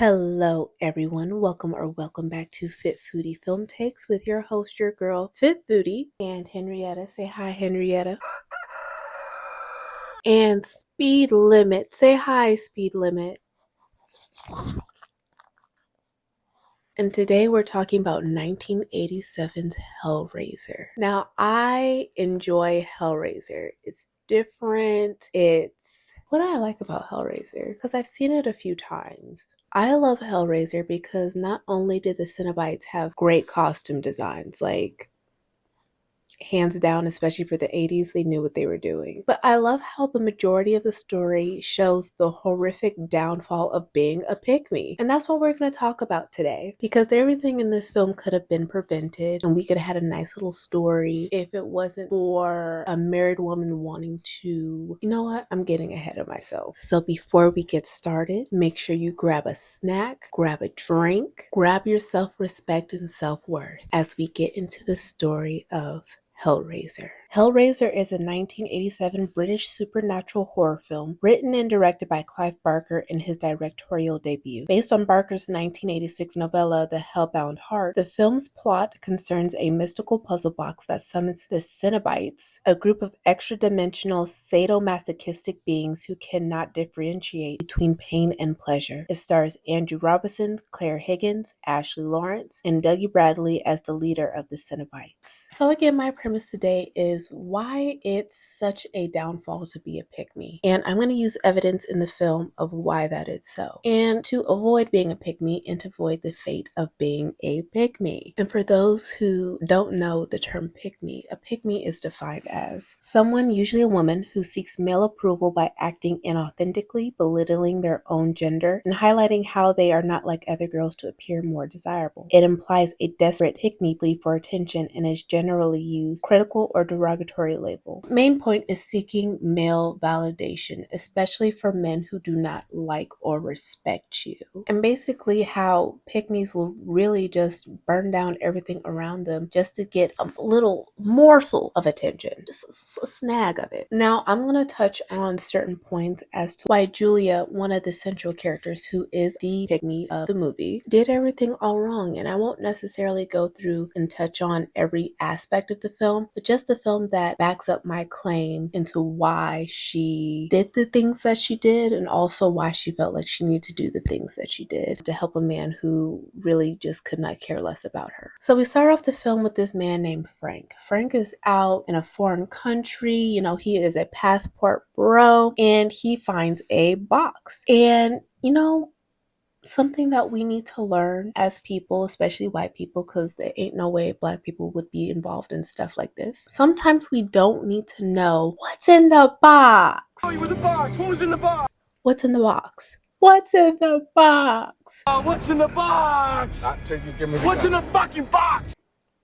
Hello, everyone. Welcome back to Fit Foodie Film Takes with your host, your girl, Fit Foodie, and Henrietta. Say hi, Henrietta. And Speed Limit. Say hi, Speed Limit. And today we're talking about 1987's Hellraiser. Now, I enjoy Hellraiser. It's different. It's what I like about Hellraiser because I've seen it a few times. I love Hellraiser because not only did the Cenobites have great costume designs, like hands down, especially for the 80s, they knew what they were doing. But I love how the majority of the story shows the horrific downfall of being a pick-me. And that's what we're going to talk about today. Because everything in this film could have been prevented and we could have had a nice little story if it wasn't for a married woman wanting to, you know what, I'm getting ahead of myself. So before we get started, make sure you grab a snack, grab a drink, grab your self-respect and self-worth as we get into the story of Hellraiser. Hellraiser is a 1987 British supernatural horror film written and directed by Clive Barker in his directorial debut. Based on Barker's 1986 novella, The Hellbound Heart, the film's plot concerns a mystical puzzle box that summons the Cenobites, a group of extra-dimensional sadomasochistic beings who cannot differentiate between pain and pleasure. It stars Andrew Robinson, Claire Higgins, Ashley Lawrence, and Dougie Bradley as the leader of the Cenobites. So again, my premise today is why it's such a downfall to be a pick-me. And I'm going to use evidence in the film of why that is so. And to avoid being a pick-me and to avoid the fate of being a pick-me. And for those who don't know the term pick-me, a pick-me is defined as someone, usually a woman, who seeks male approval by acting inauthentically, belittling their own gender, and highlighting how they are not like other girls to appear more desirable. It implies a desperate pick-me plea for attention and is generally used critical or derogatory label. Main point is seeking male validation, especially for men who do not like or respect you. And basically how pick-me's will really just burn down everything around them just to get a little morsel of attention, just a snag of it. Now I'm going to touch on certain points as to why Julia, one of the central characters who is the pick-me of the movie, did everything all wrong. And I won't necessarily go through and touch on every aspect of the film, but just the film that backs up my claim into why she did the things that she did and also why she felt like she needed to do the things that she did to help a man who really just could not care less about her. So we start off the film with this man named Frank. Frank is out in a foreign country, he is a passport bro, and he finds a box. And something that we need to learn as people, especially white people, because there ain't no way black people would be involved in stuff like this. Sometimes we don't need to know what's in the box. Oh, you with the box? Who's in the box? What's in the box? What's in the box? What's in the box? What's in the fucking box?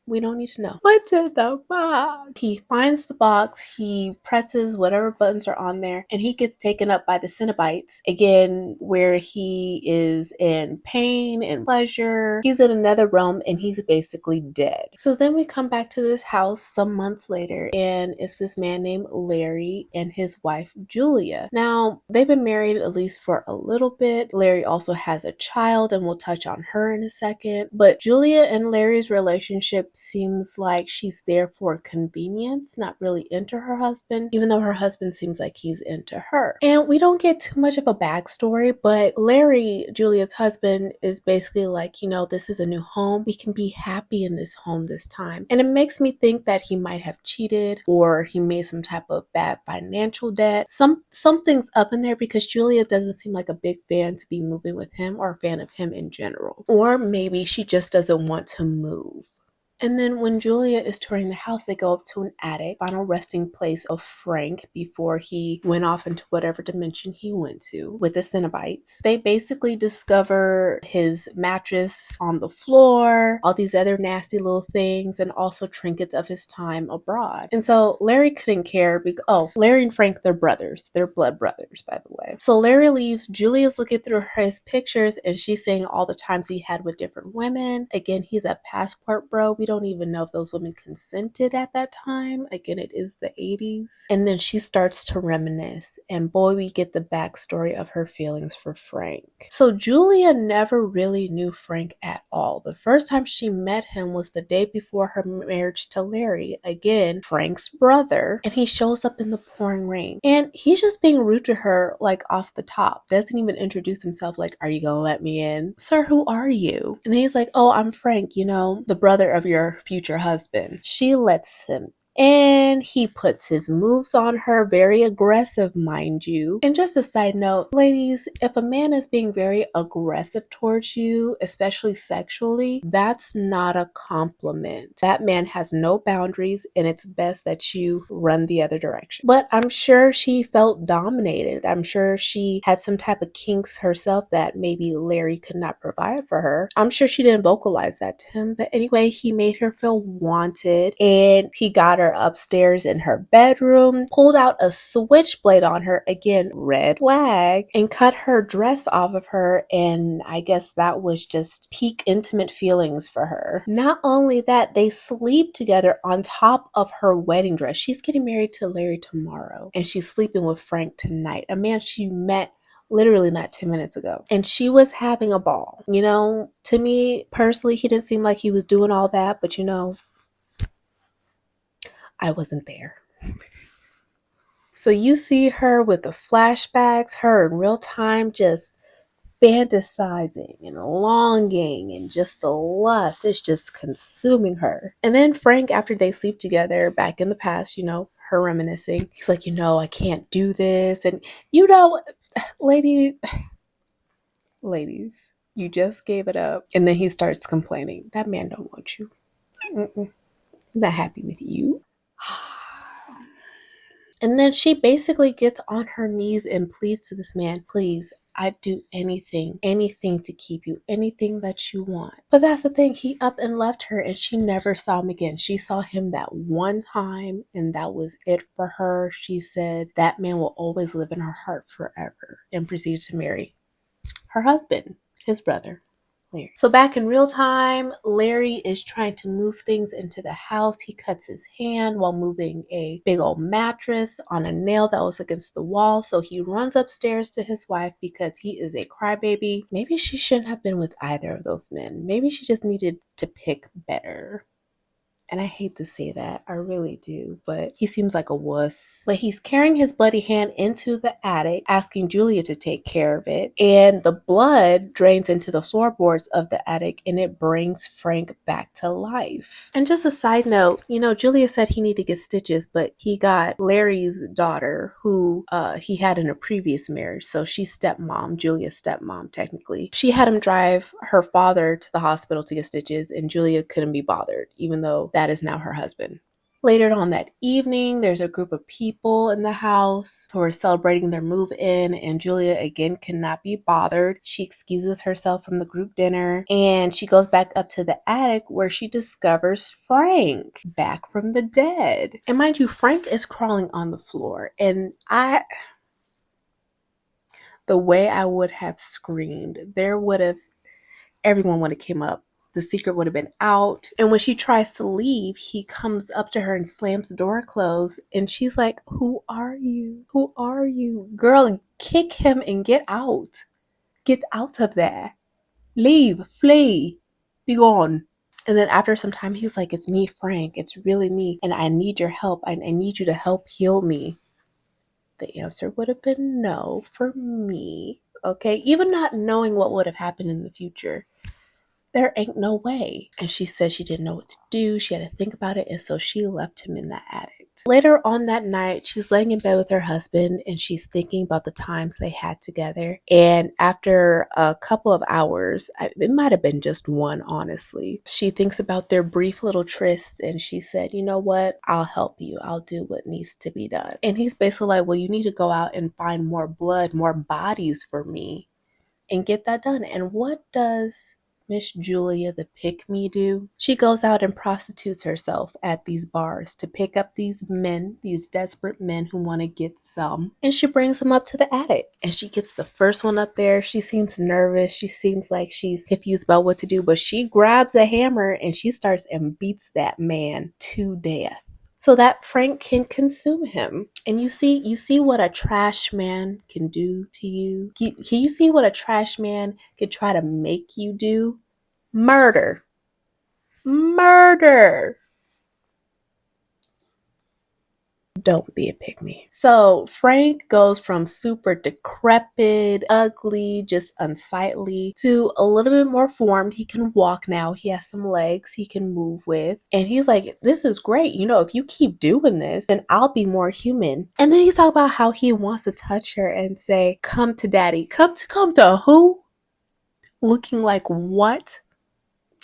We don't need to know. What's in the box? He finds the box, he presses whatever buttons are on there, and he gets taken up by the Cenobites. Again, where he is in pain and pleasure. He's in another realm and he's basically dead. So then we come back to this house some months later, and it's this man named Larry and his wife Julia. Now, they've been married at least for a little bit. Larry also has a child, and we'll touch on her in a second. But Julia and Larry's relationship seems like she's there for convenience, not really into her husband, even though her husband seems like he's into her. And we don't get too much of a backstory, but Larry, Julia's husband, is basically like, this is a new home. We can be happy in this home this time. And it makes me think that he might have cheated or he made some type of bad financial debt. Something's up in there because Julia doesn't seem like a big fan to be moving with him or a fan of him in general. Or maybe she just doesn't want to move. And then when Julia is touring the house, they go up to an attic, final resting place of Frank before he went off into whatever dimension he went to with the Cenobites. They basically discover his mattress on the floor, all these other nasty little things, and also trinkets of his time abroad. And so Larry couldn't care because, Larry and Frank, they're brothers. They're blood brothers, by the way. So Larry leaves. Julia's looking through his pictures and she's seeing all the times he had with different women. Again, he's a passport bro. We don't even know if those women consented at that time. Again, it is the 80s. And then she starts to reminisce, and boy, we get the backstory of her feelings for Frank. So Julia never really knew Frank at all. The first time she met him was the day before her marriage to Larry, again, Frank's brother, and he shows up in the pouring rain. And he's just being rude to her, like off the top. Doesn't even introduce himself, like, are you gonna let me in? Sir, who are you? And then he's like, oh, I'm Frank, the brother of your future husband. She lets him and he puts his moves on her, very aggressive, mind you. And just a side note, ladies, if a man is being very aggressive towards you, especially sexually, that's not a compliment. That man has no boundaries, and it's best that you run the other direction. But I'm sure she felt dominated. I'm sure she had some type of kinks herself that maybe Larry could not provide for her. I'm sure she didn't vocalize that to him, but anyway, he made her feel wanted, and he got her upstairs in her bedroom, pulled out a switchblade on her, again, red flag, and cut her dress off of her. And I guess that was just peak intimate feelings for her. Not only that, they sleep together on top of her wedding dress. She's getting married to Larry tomorrow, and she's sleeping with Frank tonight, a man she met literally not 10 minutes ago. And she was having a ball. To me personally, he didn't seem like he was doing all that, but I wasn't there. So you see her with the flashbacks, her in real time just fantasizing and longing, and just the lust is just consuming her. And then Frank, after they sleep together back in the past, her reminiscing, he's like, I can't do this. And ladies, you just gave it up. And then he starts complaining. That man don't want you. Mm-mm. He's not happy with you. And then she basically gets on her knees and pleads to this man, please, I'd do anything to keep you, anything that you want. But that's the thing, he up and left her, and she never saw him again. She saw him that one time, and that was it for her. She said that man will always live in her heart forever, and proceeded to marry her husband, his brother, Larry. So back in real time, Larry is trying to move things into the house. He cuts his hand while moving a big old mattress on a nail that was against the wall. So he runs upstairs to his wife because he is a crybaby. Maybe she shouldn't have been with either of those men. Maybe she just needed to pick better. And I hate to say that, I really do, but he seems like a wuss. But he's carrying his bloody hand into the attic, asking Julia to take care of it. And the blood drains into the floorboards of the attic, and it brings Frank back to life. And just a side note, Julia said he needed to get stitches, but he got Larry's daughter, who he had in a previous marriage. So she's stepmom, Julia's stepmom, technically. She had him drive her father to the hospital to get stitches, and Julia couldn't be bothered, even though that is now her husband. Later on that evening, there's a group of people in the house who are celebrating their move-in, and Julia again cannot be bothered. She excuses herself from the group dinner, and she goes back up to the attic where she discovers Frank back from the dead. And mind you, Frank is crawling on the floor, and the way I would have screamed, everyone would have came up. The secret would have been out. And when she tries to leave, he comes up to her and slams the door closed. And she's like, who are you? Who are you? Girl, kick him and get out. Get out of there. Leave. Flee. Be gone. And then after some time, he's like, it's me, Frank. It's really me. And I need your help. I need you to help heal me. The answer would have been no for me. Okay? Even not knowing what would have happened in the future. There ain't no way. And she said she didn't know what to do. She had to think about it. And so she left him in that attic. Later on that night, she's laying in bed with her husband, and she's thinking about the times they had together. And after a couple of hours, it might have been just one, honestly, she thinks about their brief little tryst, and she said, you know what? I'll help you. I'll do what needs to be done. And he's basically like, well, you need to go out and find more blood, more bodies for me, and get that done. And what does Miss Julia the pick-me do? She goes out and prostitutes herself at these bars to pick up these men, these desperate men who want to get some. And she brings them up to the attic. And she gets the first one up there. She seems nervous. She seems like she's confused about what to do. But she grabs a hammer and she starts and beats that man to death, so that Frank can consume him. And you see what a trash man can do to you? Can you see what a trash man can try to make you do? Murder. Murder. Don't be a pygmy. So Frank goes from super decrepit, ugly, just unsightly to a little bit more formed. He can walk now. He has some legs he can move with. And he's like, this is great. If you keep doing this, then I'll be more human. And then he's talking about how he wants to touch her and say, come to daddy. Come to who? Looking like what?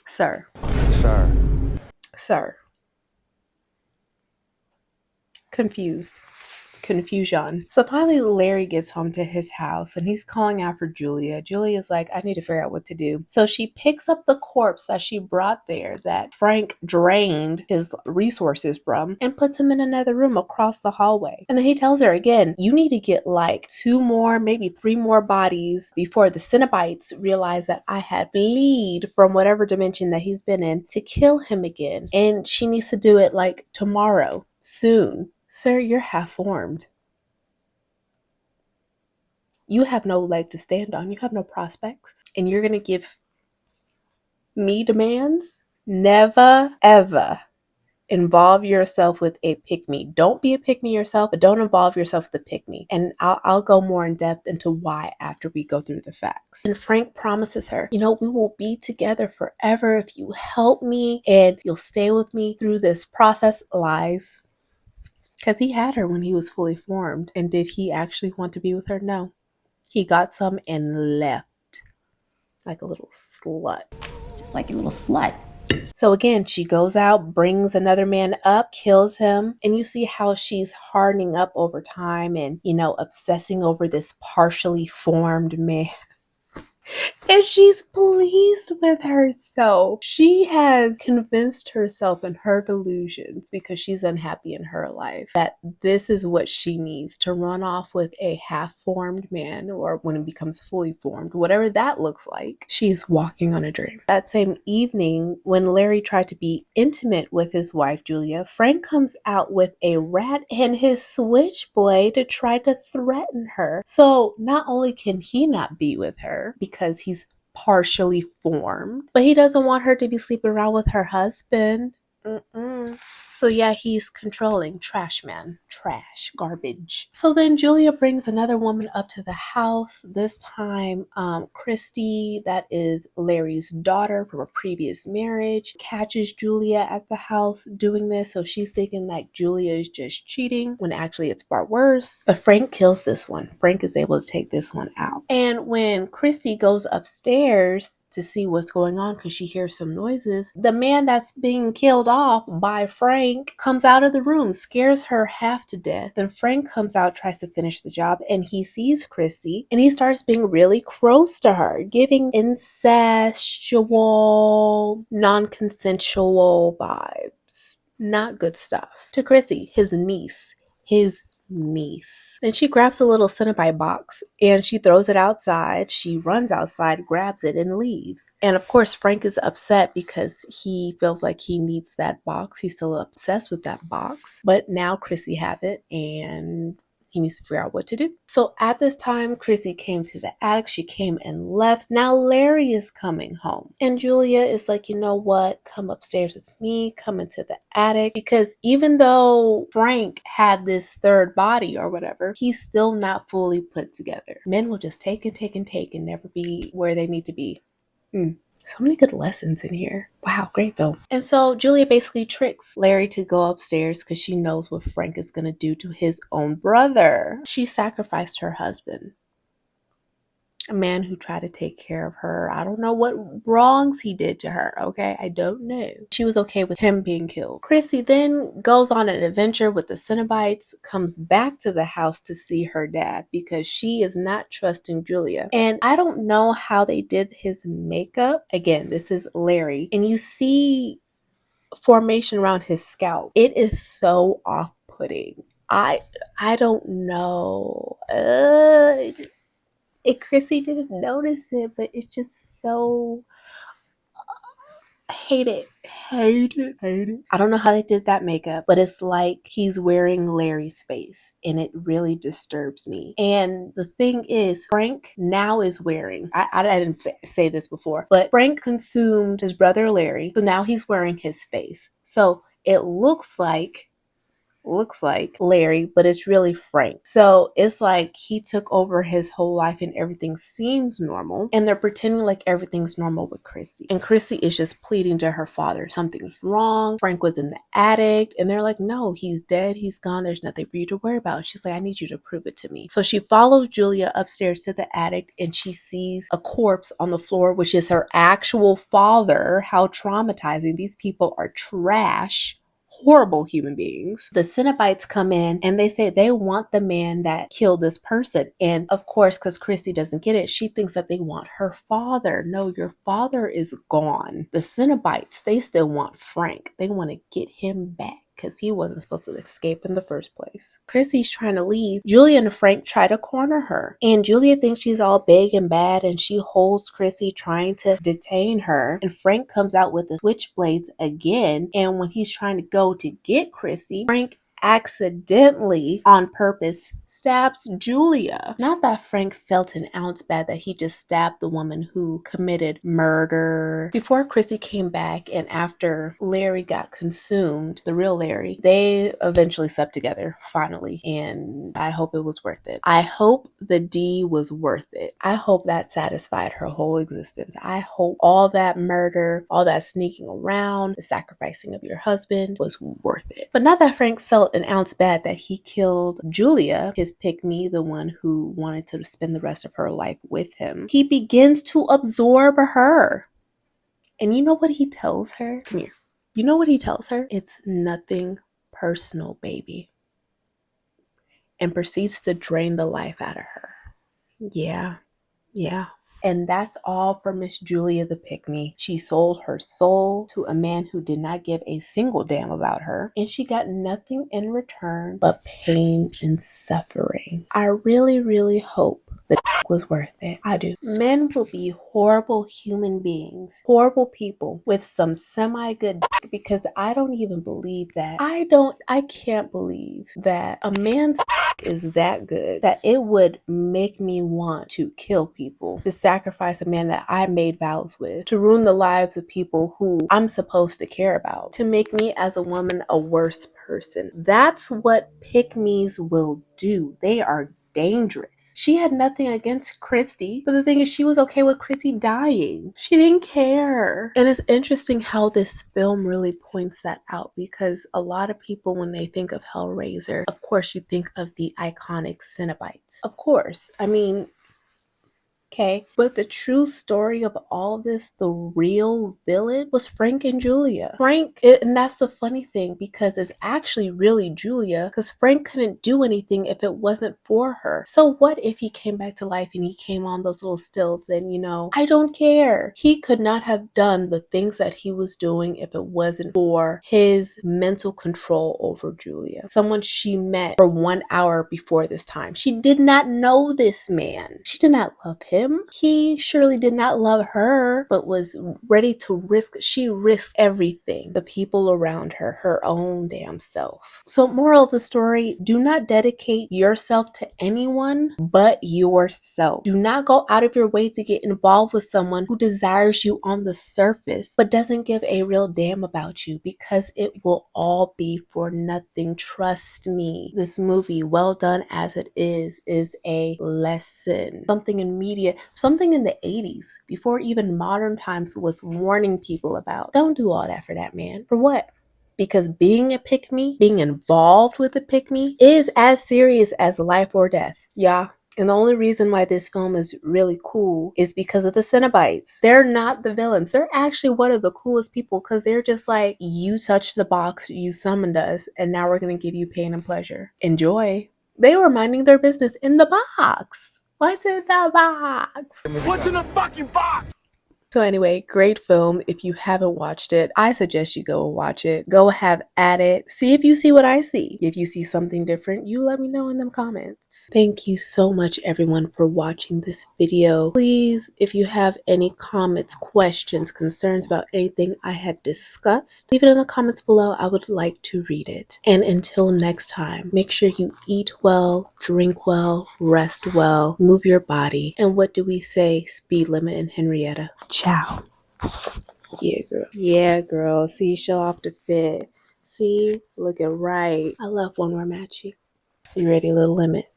Sir. Sir. Sir. Confused. Confusion. So finally Larry gets home to his house and he's calling out for Julia. Julia's like, I need to figure out what to do. So she picks up the corpse that she brought there that Frank drained his resources from and puts him in another room across the hallway. And then he tells her again, you need to get like 2 more, maybe 3 more bodies before the Cenobites realize that I had fled from whatever dimension that he's been in to kill him again. And she needs to do it like tomorrow, soon. Sir, you're half formed. You have no leg to stand on. You have no prospects. And you're going to give me demands? Never, ever involve yourself with a pick-me. Don't be a pick-me yourself, but don't involve yourself with a pick-me. And I'll go more in depth into why after we go through the facts. And Frank promises her, we will be together forever if you help me and you'll stay with me through this process. Lies. Because he had her when he was fully formed. And did he actually want to be with her? No. He got some and left. Like a little slut. Just like a little slut. So again, she goes out, brings another man up, kills him. And you see how she's hardening up over time and, obsessing over this partially formed man. And she's pleased with herself. She has convinced herself in her delusions, because she's unhappy in her life, that this is what she needs to run off with a half-formed man, or when it becomes fully formed, whatever that looks like. She's walking on a dream. That same evening, when Larry tried to be intimate with his wife, Julia, Frank comes out with a rat and his switchblade to try to threaten her. So not only can he not be with her because he's partially formed, but he doesn't want her to be sleeping around with her husband. So yeah, he's controlling. Trash man. Trash. Garbage. So then Julia brings another woman up to the house. This time, Christy, that is Larry's daughter from a previous marriage, catches Julia at the house doing this. So she's thinking that Julia is just cheating, when actually it's far worse. But Frank kills this one. Frank is able to take this one out. And when Christy goes upstairs to see what's going on, because she hears some noises, the man that's being killed off by Frank comes out of the room, scares her half to death. Then Frank comes out, tries to finish the job, and he sees Chrissy and he starts being really close to her, giving incestual, non-consensual vibes. Not good stuff. To Chrissy, his niece. Then she grabs a little Cenobite box and she throws it outside. She runs outside, grabs it, and leaves. And of course, Frank is upset because he feels like he needs that box. He's still obsessed with that box. But now Chrissy have it and he needs to figure out what to do. So at this time, Chrissy came to the attic. She came and left. Now Larry is coming home. And Julia is like, you know what? Come upstairs with me. Come into the attic. Because even though Frank had this third body or whatever, he's still not fully put together. Men will just take and take and take and never be where they need to be. So many good lessons in here. Wow, great film. And so Julia basically tricks Larry to go upstairs because she knows what Frank is going to do to his own brother. She sacrificed her husband. A man who tried to take care of her. I don't know what wrongs he did to her, okay? I don't know. She was okay with him being killed. Chrissy then goes on an adventure with the Cenobites, comes back to the house to see her dad because she is not trusting Julia. And I don't know how they did his makeup. Again, this is Larry. And you see formation around his scalp. It is so off-putting. I don't know. Chrissy didn't notice it, but it's just so hate it. Hate it. Hate it. I don't know how they did that makeup, but it's like he's wearing Larry's face and it really disturbs me. And the thing is, Frank now is wearing, I didn't say this before, but Frank consumed his brother Larry, so now he's wearing his face. So it looks like Larry, but it's really Frank. So it's like he took over his whole life and everything seems normal. And they're pretending like everything's normal with Chrissy. And Chrissy is just pleading to her father, something's wrong. Frank was in the attic. And they're like, no, he's dead. He's gone. There's nothing for you to worry about. And she's like, I need you to prove it to me. So she follows Julia upstairs to the attic and she sees a corpse on the floor, which is her actual father. How traumatizing. These people are trash. Horrible human beings. The Cenobites come in and they say they want the man that killed this person. And of course, because Chrissy doesn't get it, she thinks that they want her father. No, your father is gone. The Cenobites, they still want Frank. They want to get him back because he wasn't supposed to escape in the first place. Chrissy's trying to leave. Julia and Frank try to corner her. And Julia thinks she's all big and bad and she holds Chrissy trying to detain her. And Frank comes out with the switchblades again. And when he's trying to go to get Chrissy, Frank accidentally, on purpose, stabs Julia. Not that Frank felt an ounce bad that he just stabbed the woman who committed murder. Before Chrissy came back and after Larry got consumed, the real Larry, they eventually slept together, finally, and I hope it was worth it. I hope the D was worth it. I hope that satisfied her whole existence. I hope all that murder, all that sneaking around, the sacrificing of your husband was worth it. But not that Frank felt an ounce bad that he killed Julia, his pick-me, the one who wanted to spend the rest of her life with him. He begins to absorb her. And you know what he tells her? Come here. You know what he tells her? It's nothing personal, baby. And proceeds to drain the life out of her. Yeah. And that's all for Miss Julia the Pick-Me. She sold her soul to a man who did not give a single damn about her, and she got nothing in return but pain and suffering. I really, really hope the was worth it. I do. Men will be horrible human beings, horrible people with some semi-good because I don't even believe that. I can't believe that a man's is that good that it would make me want to kill people, to sacrifice a man that I made vows with, to ruin the lives of people who I'm supposed to care about, to make me as a woman a worse person. That's what pick-me's will do. They are dangerous. She had nothing against Christy, but the thing is she was okay with Christy dying. She didn't care. And it's interesting how this film really points that out because a lot of people, when they think of Hellraiser, of course you think of the iconic Cenobites. Of course. I mean, okay, but the true story of all of this, the real villain, was Frank and Julia. And that's the funny thing because it's actually really Julia because Frank couldn't do anything if it wasn't for her. So what if he came back to life and he came on those little stilts and, I don't care. He could not have done the things that he was doing if it wasn't for his mental control over Julia. Someone she met for 1 hour before this time. She did not know this man. She did not love him. He surely did not love her, but was ready to she risked everything. The people around her, her own damn self. So moral of the story, do not dedicate yourself to anyone but yourself. Do not go out of your way to get involved with someone who desires you on the surface, but doesn't give a real damn about you because it will all be for nothing. Trust me. This movie, well done as it is a lesson. Something in media, something in the 80s, before even modern times, was warning people about. Don't do all that for that man. For what? Because being a pick-me, being involved with a pick-me, is as serious as life or death. Yeah. And the only reason why this film is really cool is because of the Cenobites. They're not the villains. They're actually one of the coolest people because they're just like, you touched the box, you summoned us, and now we're going to give you pain and pleasure. Enjoy. They were minding their business in the box. What's in the box? What's in the fucking box? So anyway, great film. If you haven't watched it, I suggest you go watch it. Go have at it. See if you see what I see. If you see something different, you let me know in them comments. Thank you so much everyone for watching this video. Please, if you have any comments, questions, concerns about anything I had discussed, leave it in the comments below. I would like to read it. And until next time, make sure you eat well, drink well, rest well, move your body. And what do we say? Speed limit in Henrietta. Ciao. Yeah, girl. Yeah, girl. See, show off the fit. See, looking right. I love when we're matchy. You ready, little limit?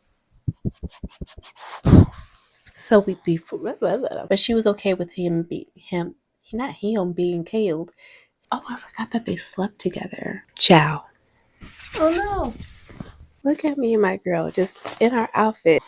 So we beef, but she was okay with not him being killed. Oh, I forgot that they slept together. Ciao. Oh no. Look at me and my girl just in our outfit.